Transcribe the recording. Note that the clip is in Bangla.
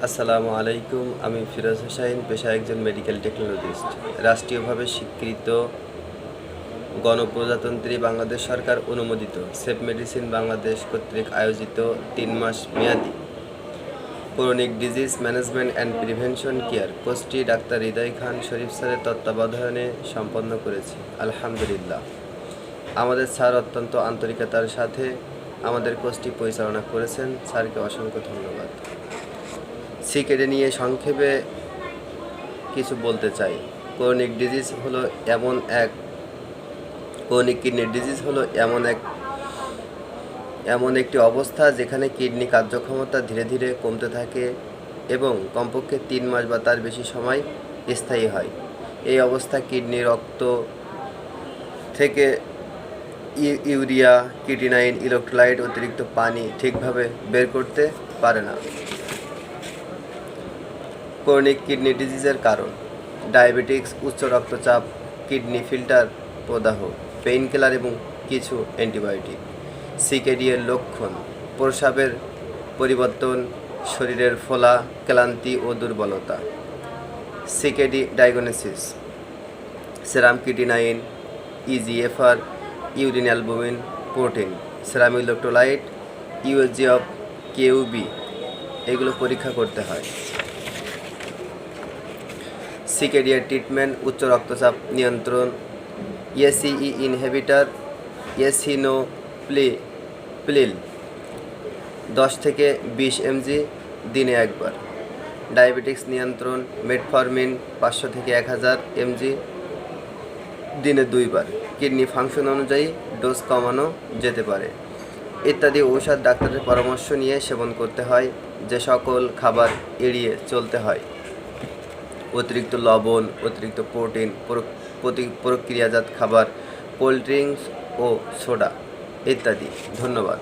আসসালামু আলাইকুম। আমি ফিরোজ হোসাইন, পেশায় একজন মেডিকেল টেকনোলজিস্ট। রাষ্ট্রীয়ভাবে স্বীকৃত গণপ্রজাতন্ত্রী বাংলাদেশ সরকার অনুমোদিত সেফ মেডিসিন বাংলাদেশ কর্তৃক আয়োজিত 3 মাস মেয়াদী chronic disease management and prevention care কোর্সটি ডাক্তার হৃদয় খান শরীফ স্যারের তত্ত্বাবধানে সম্পন্ন করেছি। আলহামদুলিল্লাহ। আমাদের স্যার অত্যন্ত আন্তরিকতার সাথে আমাদের কোর্সটি পরিচালনা করেছেন। স্যারকে অসংখ্য ধন্যবাদ। সিকেডি নিয়ে সংক্ষেপে কিছু বলতে চাই। ক্রনিক কিডনি ডিজিজ হলো এমন একটি অবস্থা যেখানে কিডনি কার্যক্ষমতা ধীরে ধীরে কমতে থাকে এবং কমপক্ষে 3 মাস বা তার বেশি সময় স্থায়ী হয়। এই অবস্থা কিডনি রক্ত থেকে ইউরিয়া, ক্রিয়েটিনাইন, ইলেক্ট্রোলাইট, অতিরিক্ত পানি ঠিকভাবে বের করতে পারে না। ক্রনিক কিডনি ডিজিজের কারণ: ডায়াবেটিক্স, উচ্চ রক্তচাপ, কিডনি ফিল্টার প্রদাহ, পেইনকিলার এবং কিছু অ্যান্টিবায়োটিক। সিকেডি এর লক্ষণ: প্রস্রাবের পরিবর্তন, শরীরের ফোলা, ক্লান্তি ও দুর্বলতা। CKD diagnosis: serum creatinine, eGFR, urine albumin, protein, serum electrolyte, USG of KUB এগুলো পরীক্ষা করতে হয়। সিকেডিয়ার ট্রিটমেন্ট: উচ্চ রক্তচাপ নিয়ন্ত্রণ, এসিই ইনহিবিটর, এসিনোপ্রিল 10 থেকে 20 mg দিনে একবার। ডায়াবেটিক্স নিয়ন্ত্রণ: মেটফরমিন 500 থেকে 1000 mg দিনে 2 বার। কিডনি ফাংশন অনুযায়ী ডোজ কমানো যেতে পারে ইত্যাদি। ঔষধ ডাক্তারের পরামর্শ নিয়ে সেবন করতে হয়। যে সকল খাবার এড়িয়ে চলতে হয়: অতিরিক্ত লবণ, অতিরিক্ত প্রোটিন, প্রক্রিয়াজাত খাবার, কোল্ড ড্রিঙ্কস ও সোডা ইত্যাদি। ধন্যবাদ।